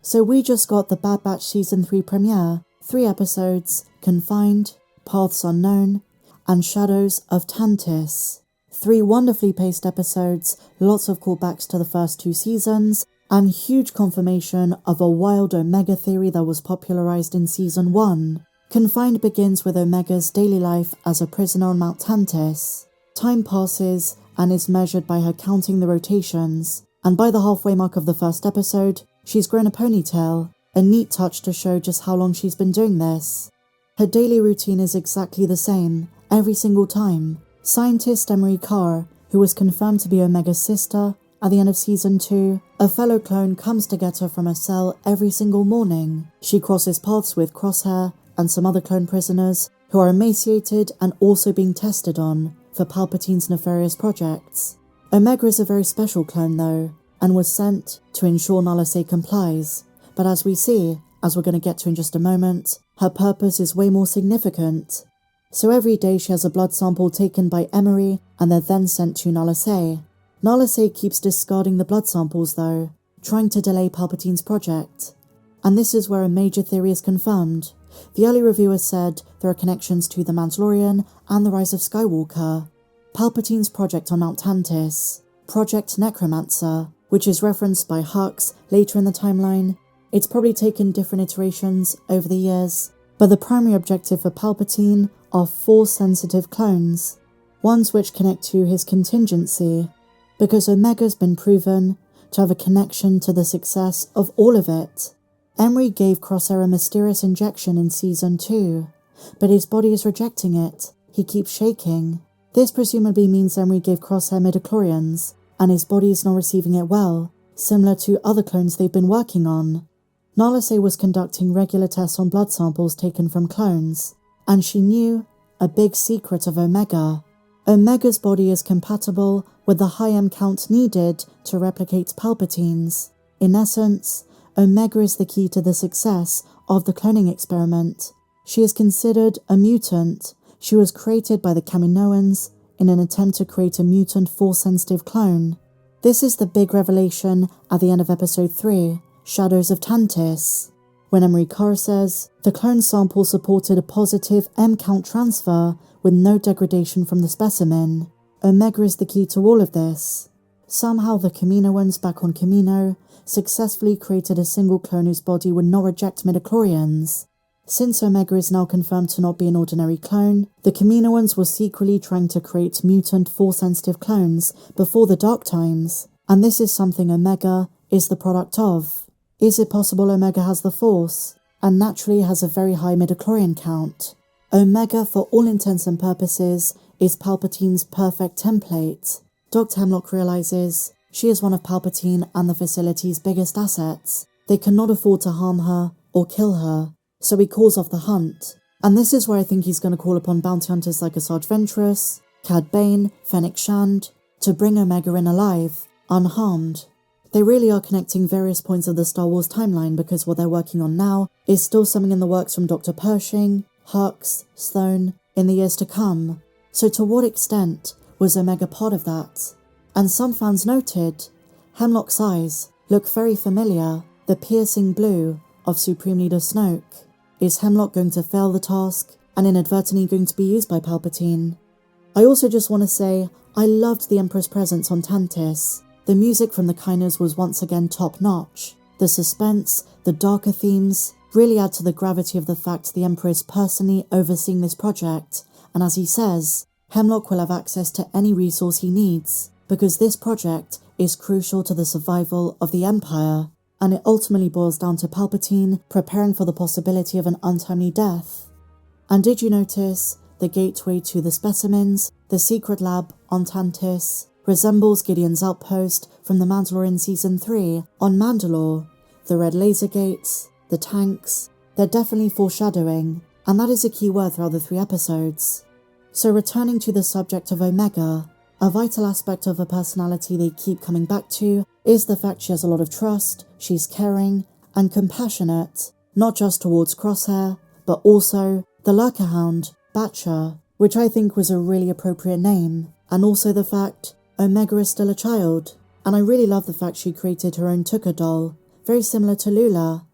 So we just got the Bad Batch Season 3 premiere, 3 episodes, Confined, Paths Unknown, and Shadows of Tantiss. 3 wonderfully paced episodes, lots of callbacks to the first 2 seasons, and huge confirmation of a wild Omega theory that was popularized in Season 1. Confined begins with Omega's daily life as a prisoner on Mount Tantiss. Time passes and is measured by her counting the rotations, and by the halfway mark of the first episode, she's grown a ponytail, a neat touch to show just how long she's been doing this. Her daily routine is exactly the same, every single time. Scientist Emery Carr, who was confirmed to be Omega's sister, at the end of Season 2, a fellow clone comes to get her from her cell every single morning. She crosses paths with Crosshair and some other clone prisoners who are emaciated and also being tested on for Palpatine's nefarious projects. Omega is a very special clone though, and was sent to ensure Nala Se complies, but as we see, as we're going to get to in just a moment, her purpose is way more significant. So every day she has a blood sample taken by Emery and they're then sent to Nala Se. Nala Se keeps discarding the blood samples though, trying to delay Palpatine's project. And this is where a major theory is confirmed. The early reviewers said there are connections to the Mandalorian and the Rise of Skywalker, Palpatine's project on Mount Tantiss, Project Necromancer, which is referenced by Hux later in the timeline. It's probably taken different iterations over the years, but the primary objective for Palpatine are 4 sensitive clones, ones which connect to his contingency, because Omega's been proven to have a connection to the success of all of it. Emery gave Crosshair a mysterious injection in Season 2, but his body is rejecting it. He keeps shaking. This presumably means Emery gave Crosshair Midichlorians, and his body is not receiving it well, similar to other clones they've been working on. Nala Se was conducting regular tests on blood samples taken from clones, and she knew a big secret of Omega. Omega's body is compatible with the high M count needed to replicate Palpatine's. In essence, Omega is the key to the success of the cloning experiment. She is considered a mutant. She was created by the Kaminoans in an attempt to create a mutant Force-sensitive clone. This is the big revelation at the end of Episode 3, Shadows of Tantiss, when Emery Carr says, the clone sample supported a positive M-count transfer with no degradation from the specimen. Omega is the key to all of this. Somehow the Kaminoans back on Kamino successfully created a single clone whose body would not reject Midichlorians. Since Omega is now confirmed to not be an ordinary clone, the Kaminoans were secretly trying to create mutant Force-sensitive clones before the Dark Times, and this is something Omega is the product of. Is it possible Omega has the Force, and naturally has a very high Midichlorian count? Omega, for all intents and purposes, is Palpatine's perfect template. Dr. Hemlock realizes she is one of Palpatine and the facility's biggest assets. They cannot afford to harm her or kill her, so he calls off the hunt. And this is where I think he's going to call upon bounty hunters like Asajj Ventress, Cad Bane, Fennec Shand, to bring Omega in alive, unharmed. They really are connecting various points of the Star Wars timeline because what they're working on now is still something in the works from Dr. Pershing, Hux, Sloane, in the years to come. So to what extent was Omega part of that? And some fans noted, Hemlock's eyes look very familiar, the piercing blue of Supreme Leader Snoke. Is Hemlock going to fail the task and inadvertently going to be used by Palpatine? I also just want to say, I loved the Emperor's presence on Tantiss. The music from the Kainas was once again top-notch. The suspense, the darker themes, really add to the gravity of the fact the Emperor is personally overseeing this project, and as he says, Hemlock will have access to any resource he needs, because this project is crucial to the survival of the Empire, and it ultimately boils down to Palpatine preparing for the possibility of an untimely death. And did you notice the gateway to the specimens, the secret lab on Tantiss, resembles Gideon's outpost from the Mandalorian Season 3 on Mandalore? The red laser gates, the tanks, they're definitely foreshadowing, and that is a key word throughout the 3 episodes. So returning to the subject of Omega, a vital aspect of her personality they keep coming back to is the fact she has a lot of trust, she's caring, and compassionate, not just towards Crosshair, but also the Lurker Hound, Batcher, which I think was a really appropriate name, and also the fact Omega is still a child, and I really love the fact she created her own Tuka doll, very similar to Lula.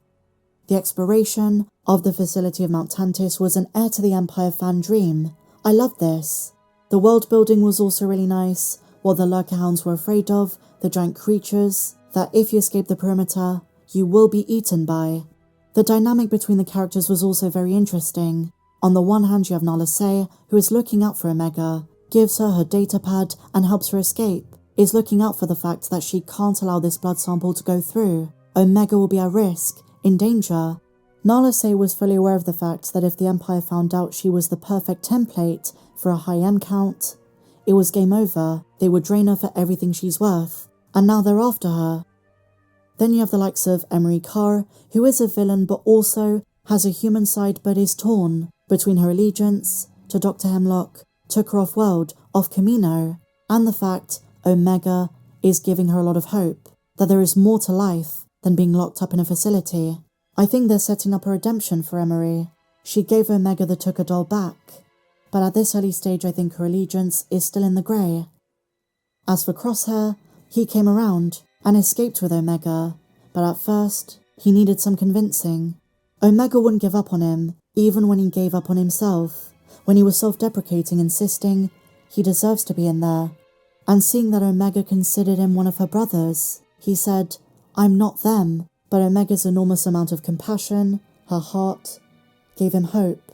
The exploration of the facility of Mount Tantiss was an heir to the Empire fan dream. I loved this. The world building was also really nice, what the lurker hounds were afraid of, the giant creatures, that if you escape the perimeter, you will be eaten by. The dynamic between the characters was also very interesting. On the one hand, you have Nala Se, who is looking out for Omega, gives her data pad and helps her escape, is looking out for the fact that she can't allow this blood sample to go through. Omega will be at risk, in danger. Nala Se was fully aware of the fact that if the Empire found out she was the perfect template for a high M count, it was game over. They would drain her for everything she's worth, and now they're after her. Then you have the likes of Emery Carr, who is a villain but also has a human side but is torn between her allegiance to Dr. Hemlock, took her off-world, off Camino, and the fact Omega is giving her a lot of hope, that there is more to life than being locked up in a facility. I think they're setting up a redemption for Emery. She gave Omega the Tucker doll back, but at this early stage I think her allegiance is still in the grey. As for Crosshair, he came around and escaped with Omega, but at first he needed some convincing. Omega wouldn't give up on him, even when he gave up on himself, when he was self-deprecating, insisting he deserves to be in there. And seeing that Omega considered him one of her brothers, he said, "I'm not them," but Omega's enormous amount of compassion, her heart, gave him hope.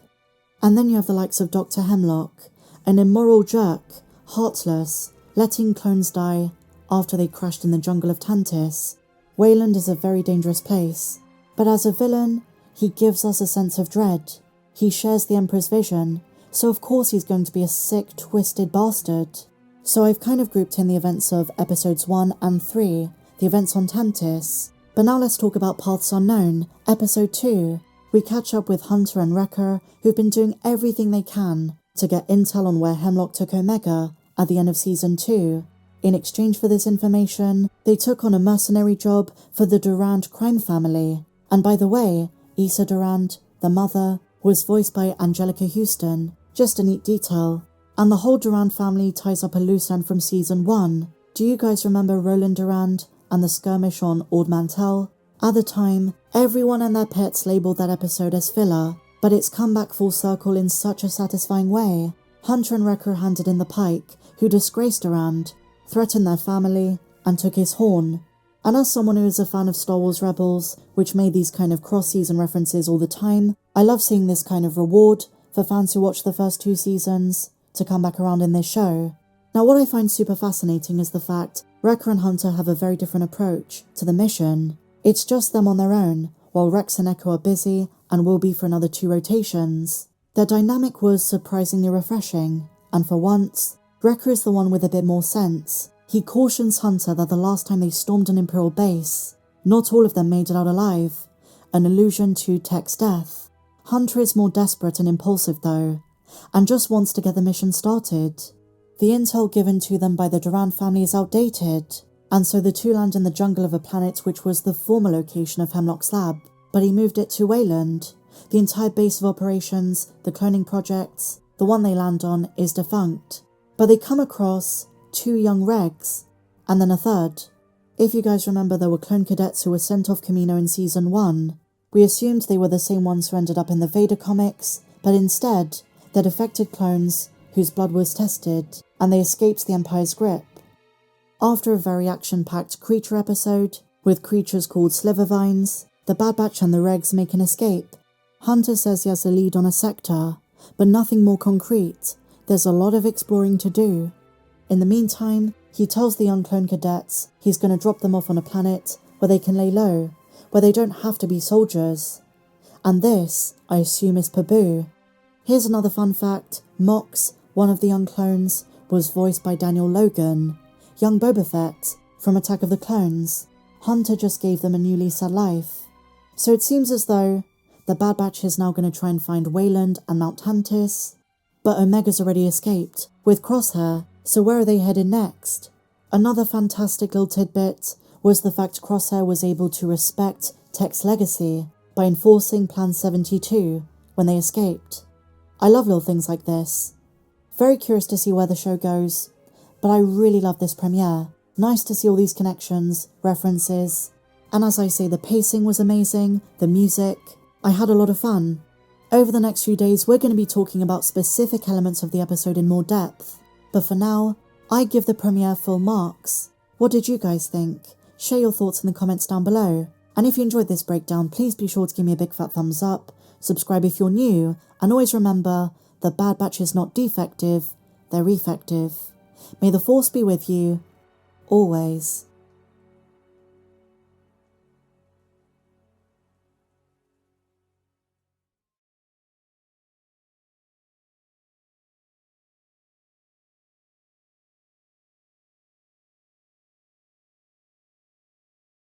And then you have the likes of Dr. Hemlock, an immoral jerk, heartless, letting clones die after they crashed in the jungle of Tantiss. Wayland is a very dangerous place, but as a villain, he gives us a sense of dread. He shares the Emperor's vision, so of course he's going to be a sick, twisted bastard. So I've kind of grouped in the events of episodes 1 and 3, the events on Tantiss. But now let's talk about Paths Unknown, episode 2. We catch up with Hunter and Wrecker, who've been doing everything they can to get intel on where Hemlock took Omega at the end of season 2. In exchange for this information, they took on a mercenary job for the Durand crime family. And by the way, Issa Durand, the mother, was voiced by Angelica Houston. Just a neat detail. And the whole Durand family ties up a loose end from season 1. Do you guys remember Roland Durand and the skirmish on Ord Mantell? At the time, everyone and their pets labelled that episode as filler, but it's come back full circle in such a satisfying way. Hunter and Wrecker handed in the Pike, who disgraced Durand, threatened their family, and took his horn. And as someone who is a fan of Star Wars Rebels, which made these kind of cross-season references all the time, I love seeing this kind of reward for fans who watched the first 2 seasons to come back around in this show. Now what I find super fascinating is the fact Wrecker and Hunter have a very different approach to the mission. It's just them on their own, while Rex and Echo are busy and will be for another 2 rotations. Their dynamic was surprisingly refreshing, and for once, Wrecker is the one with a bit more sense. He cautions Hunter that the last time they stormed an Imperial base, not all of them made it out alive, an allusion to Tech's death. Hunter is more desperate and impulsive though, and just wants to get the mission started. The intel given to them by the Durand family is outdated, and so the 2 land in the jungle of a planet which was the former location of Hemlock's lab, but he moved it to Wayland. The entire base of operations, the cloning projects, the one they land on is defunct, but they come across 2 young regs, and then a third. If you guys remember, there were clone cadets who were sent off Camino in season 1. We assumed they were the same ones who ended up in the Vader comics, but instead, they're defected clones whose blood was tested, and they escaped the Empire's grip. After a very action-packed creature episode, with creatures called Slivervines, the Bad Batch and the Regs make an escape. Hunter says he has a lead on a sector, but nothing more concrete. There's a lot of exploring to do. In the meantime, he tells the young clone cadets he's going to drop them off on a planet where they can lay low, where they don't have to be soldiers. And this, I assume, is Pabu. Here's another fun fact. Mox, one of the young clones, was voiced by Daniel Logan, young Boba Fett, from Attack of the Clones. Hunter just gave them a new lease at life. So it seems as though the Bad Batch is now going to try and find Wayland and Mount Tantiss, but Omega's already escaped, with Crosshair, so where are they headed next? Another fantastic little tidbit was the fact Crosshair was able to respect Tech's legacy by enforcing Plan 72 when they escaped. I love little things like this. Very curious to see where the show goes, but I really love this premiere. Nice to see all these connections, references, And as I say, the pacing was amazing, the music. I had a lot of fun. Over the next few days, we're going to be talking about specific elements of the episode in more depth. But for now, I give the premiere full marks. What did you guys think? Share your thoughts in the comments down below. And if you enjoyed this breakdown, please be sure to give me a big fat thumbs up, subscribe if you're new, and always remember, the Bad Batch is not defective, they're effective. May the Force be with you, always.